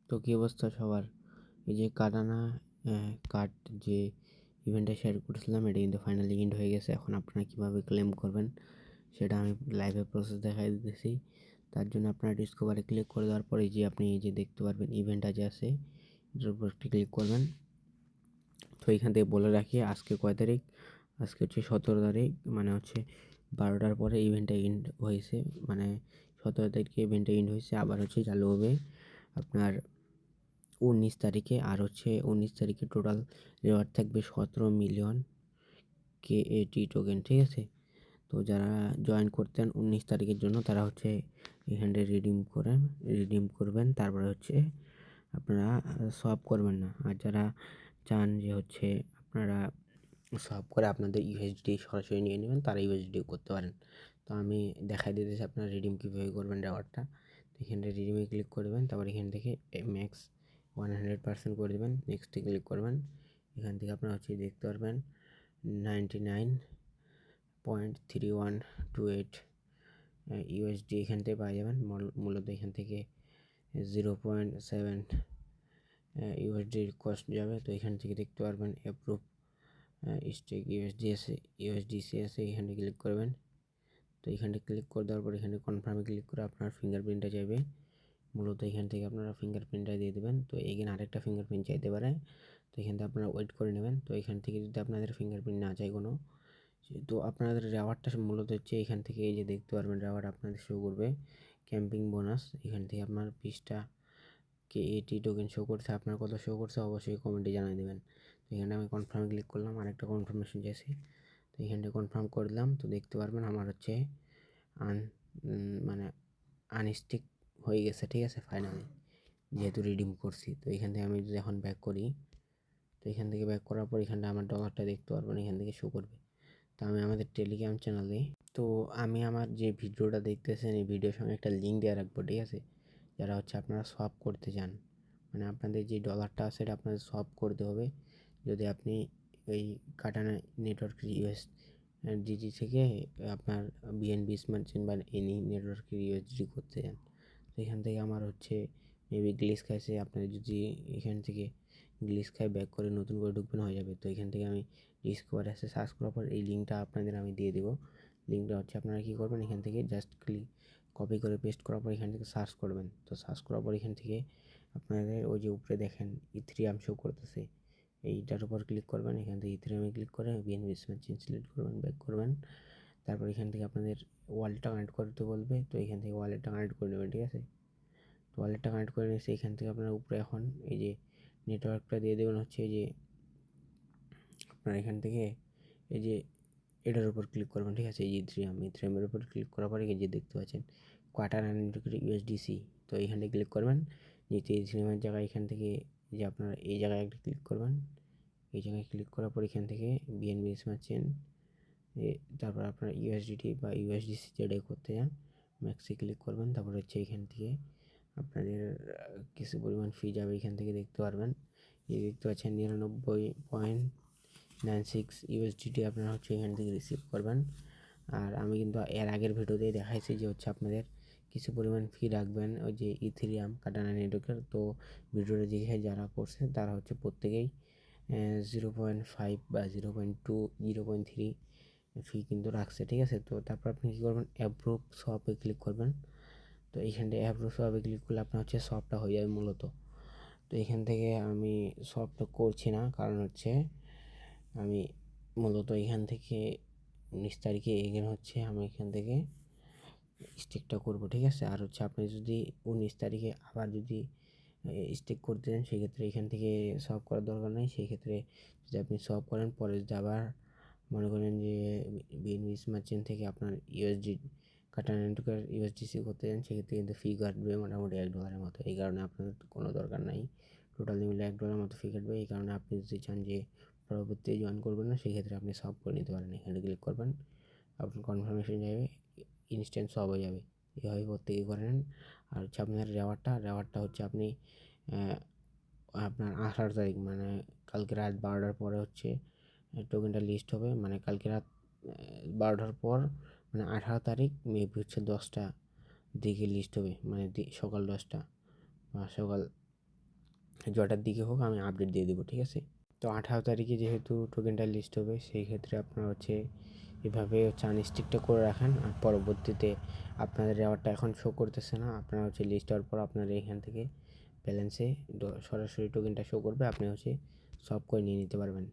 তো কী অবস্থা সবার? এই যে কাটানা কার্ড যে ইভেন্টটা শেয়ার করেছিলাম, এটা কিন্তু ফাইনালি এন্ড হয়ে গেছে। এখন আপনারা কীভাবে ক্লেম করবেন সেটা আমি লাইভে প্রসেস দেখাই দিতেছি। তার জন্য আপনারা ডিসকভারে ক্লিক করে দেওয়ার পরে যে আপনি এই যে দেখতে পারবেন ইভেন্টটা যে আছে এটার উপর একটি ক্লিক করবেন। তো এখান থেকে বলে রাখি আজকে কয় তারিখ, আজকে হচ্ছে 17 তারিখ, মানে হচ্ছে 12টার পরে ইভেন্টটা এন্ড হয়েছে, মানে 17 তারিখে ইভেন্টটা এন্ড হয়েছে। আবার হচ্ছে চালু হবে আপনার 19 তারিখে। আর হচ্ছে 19 তারিখে টোটাল রেওয়ার্ড থাকবে 17 মিলিয়ন KAT টোকেন, ঠিক আছে। তো যারা জয়েন করতেন 19 তারিখের জন্য তারা হচ্ছে এখানে রিডিম করবেন, তারপরে হচ্ছে আপনারা সোয়াপ করবেন না। আর যারা চান যে হচ্ছে আপনারা সোয়াপ করে আপনাদের ইউএসডি সরাসরি নিয়ে নেবেন, তারা ইউএসডি করতে পারেন। তো আমি দেখাই দিতেছি আপনারা রিডিম কীভাবে করবেন রেওয়ার্ডটা। তো এখানে রিডিমে ক্লিক করবেন, তারপর এখান থেকে ম্যাক্স 100% করে দেবেন, নেক্সটে ক্লিক করবেন। এখান থেকে আপনারা হচ্ছে দেখতে পারবেন 99.3128 ইউএসডি এখান থেকে পাওয়া যাবেন। মূলত এখান থেকে 0.7 ইউএসডির কস্ট যাবে। তো এখান থেকে দেখতে পারবেন অ্যাপ্রুভ স্টেক ইউএসডিসি আছে, এখানে ক্লিক করবেন। তো এখানে ক্লিক করে দেওয়ার পর এখানে কনফার্মে ক্লিক করে আপনার ফিঙ্গারপ্রিন্টটা চাইবে। মূলত এখান থেকে আপনারা ফিঙ্গারপ্রিন্টটা দিয়ে দেবেন। তো এখানে আরেকটা ফিঙ্গারপ্রিন্ট চাইতে পারে, তো এখান থেকে আপনারা ওয়েট করে নেবেন। তো এখান থেকে যদি আপনাদের ফিঙ্গারপ্রিন্ট না চাই কোনো, তো আপনাদের রেওয়ার্ডটা মূলত হচ্ছে এখান থেকে এই যে দেখতে পারবেন রেওয়ার্ড আপনাদের শো করবে ক্যাম্পিং বোনাস। এখান থেকে আপনার 20টা KAT টোকেন শো করছে, আপনার কত শো করছে অবশ্যই কমেন্টে জানিয়ে দেবেন। তো এখানে আমি কনফার্মে ক্লিক করলাম, আরেকটা কনফার্মেশন চাইছি, তো এখানটা কনফার্ম করে দিলাম। তো দেখতে পারবেন আমার হচ্ছে মানে আনস্টিক হয়ে গেছে, ঠিক আছে, ফাইনালি যেহেতু রিডিম করছি। তো এখান থেকে আমি যদি এখন ব্যাক করি, তো এখান থেকে ব্যাক করার পর এখানটা আমার ডলারটা দেখতে পারবেন, এখান থেকে শো করবে। তো আমি আমাদের টেলিগ্রাম চ্যানেলে, তো আমি আমার যে ভিডিওটা দেখতেছেন এই ভিডিওর সঙ্গে একটা লিঙ্ক দেওয়া রাখবো, ঠিক আছে। যারা হচ্ছে আপনারা সোয়াপ করতে চান, মানে আপনাদের যে ডলারটা আছে এটা আপনাদের সোয়াপ করতে হবে। যদি আপনি এই কাটানা নেটওয়ার্ক ডিজি থেকে আপনার বিএনবি স্মার্ট চেন বা এনি নেটওয়ার্কের ইউএসডি করতে চান, তো এখান থেকে আমার হচ্ছে মেবি গ্লিচ খাইছে, আপনাদের যদি এখান থেকে গ্লিচ খাই ব্যাক করে নতুন করে ঢুকবেন হয়ে যাবে। তো এখান থেকে আমি ডিসকভার আছে সার্চ করার পর এই লিঙ্কটা আপনাদের আমি দিয়ে দেবো। লিঙ্কটা হচ্ছে আপনারা কী করবেন, এখান থেকে জাস্ট কপি করে পেস্ট করার পর এখান থেকে সার্চ করবেন। তো সার্চ করার পর এখান থেকে আপনাদের ওই যে উপরে দেখেন ইথেরিয়াম শো করতেছে, এইটার উপর ক্লিক করবেন। এখান থেকে ইথেরিয়ামে ক্লিক করে বিএনবি স্মার্ট চেন সিলেক্ট করবেন, ব্যাক করবেন। তারপর এখান থেকে আপনাদের ওয়ালেটটা কানেক্ট করতে বলবে, তো এখান থেকে ওয়ালেটটা কানেক্ট করে নেবেন, ঠিক আছে। তো ওয়ালেটটা কানেক্ট করে নিয়েছে, এখান থেকে আপনার উপরে এখন এই যে নেটওয়ার্কটা দিয়ে দেবেন হচ্ছে এই যে আপনার এখান থেকে এই যে এটার উপর ক্লিক করবেন, ঠিক আছে। এই যে ইথেরিয়ামের উপর ক্লিক করার পরে এই যে দেখতে পাচ্ছেন কোয়াটানা ইউএসডিসি, তো এইখানে ক্লিক করবেন। নিচে ইথেরিয়ামের জায়গায় এখান থেকে যে আপনারা এই জায়গায় একটা ক্লিক করবেন, এই জায়গায় ক্লিক করার পর এখান থেকে বিএনবি স্মার্ট চেন, তারপর আপনার ইউএসডিটি বা ইউএসডিসি যেটাই করতে চান ম্যাক্সে ক্লিক করবেন। তারপর হচ্ছে এখান থেকে আপনাদের কিছু পরিমাণ ফি যাবে, এখান থেকে দেখতে পারবেন। এই দেখতে পাচ্ছেন 99.96 ইউএসডিটি আপনারা হচ্ছে এখান থেকে রিসিভ করবেন। আর আমি কিন্তু এর আগের ভিডিওতেই দেখাইছি যে হচ্ছে আপনাদের কিছু পরিমাণ ফি রাখবেন ওই যে ইথেরিয়াম কাটানা নেটওয়ার্কের। তো ভিডিওটা দেখে যারা করছে তারা হচ্ছে প্রত্যেকেই 0.5 বা 0.2 0.3 ফি কিন্তু রাখছে, ঠিক আছে। তো তারপর আপনি কী করবেন, অ্যাপ্রুভ শপে ক্লিক করবেন। তো এইখানটা অ্যাপ্রুভ শপে ক্লিক করলে আপনার হচ্ছে শপটা হয়ে যাবে মূলত। তো এখান থেকে আমি শপটা করছি না, কারণ হচ্ছে আমি মূলত এখান থেকে 19 তারিখে এগেন হচ্ছে আমি এখান থেকে স্টেকটা করব, ঠিক আছে। আর হচ্ছে আপনি যদি 19 তারিখে আবার যদি স্টেক করতে চান সেক্ষেত্রে এখান থেকে সব করার দরকার নেই। সেই ক্ষেত্রে যদি আপনি সব করেন পরে যদি আবার মনে করেন যে বিএনবি স্মার্ট চেন থেকে আপনার ইউএসডি কাটানা নেটওয়ার্কের ইউএসডিসি করতে চান সেক্ষেত্রে কিন্তু ফি কাটবে মোটামুটি $1 মতো। এই কারণে আপনার কোনো দরকার নাই, টোটালি মিলে $1 মতো ফি কাটবে। এই কারণে আপনি যদি চান যে পরবর্তী জয়েন করবেন না সেক্ষেত্রে আপনি সব করে নিতে পারেন। এখানে ক্লিক করবেন, আপনার কনফার্মেশন যাবে, ইনস্ট্যান্ট সব হয়ে যাবে। এভাবে প্রত্যেকে করে নেন। আর হচ্ছে আপনার রেওয়ার্ডটা হচ্ছে আপনি আপনার 18 তারিখ মানে কালকে রাত 12টার পরে হচ্ছে টোকেনটা লিস্ট হবে, মানে কালকে রাত 12টার পর মানে 18 তারিখ মেবি হচ্ছে 10টা দিকে লিস্ট হবে, মানে সকাল 10টা বা সকাল জটার দিকে হোক আমি আপডেট দিয়ে দেবো, ঠিক আছে। তো 18 তারিখে যেহেতু টোকেনটা লিস্ট হবে, সেই ক্ষেত্রে আপনার হচ্ছে এভাবে হচ্ছে আনস্টিকটা করে রাখেন। আর পরবর্তীতে আপনাদের রেওয়ার্ডটা এখন শো করতেছে না, আপনারা হচ্ছে লিস্ট হওয়ার পর আপনারা এখান থেকে ব্যালেন্সে সরাসরি টোকেনটা শো করবে, আপনি হচ্ছে সব করে নিয়ে নিতে পারবেন।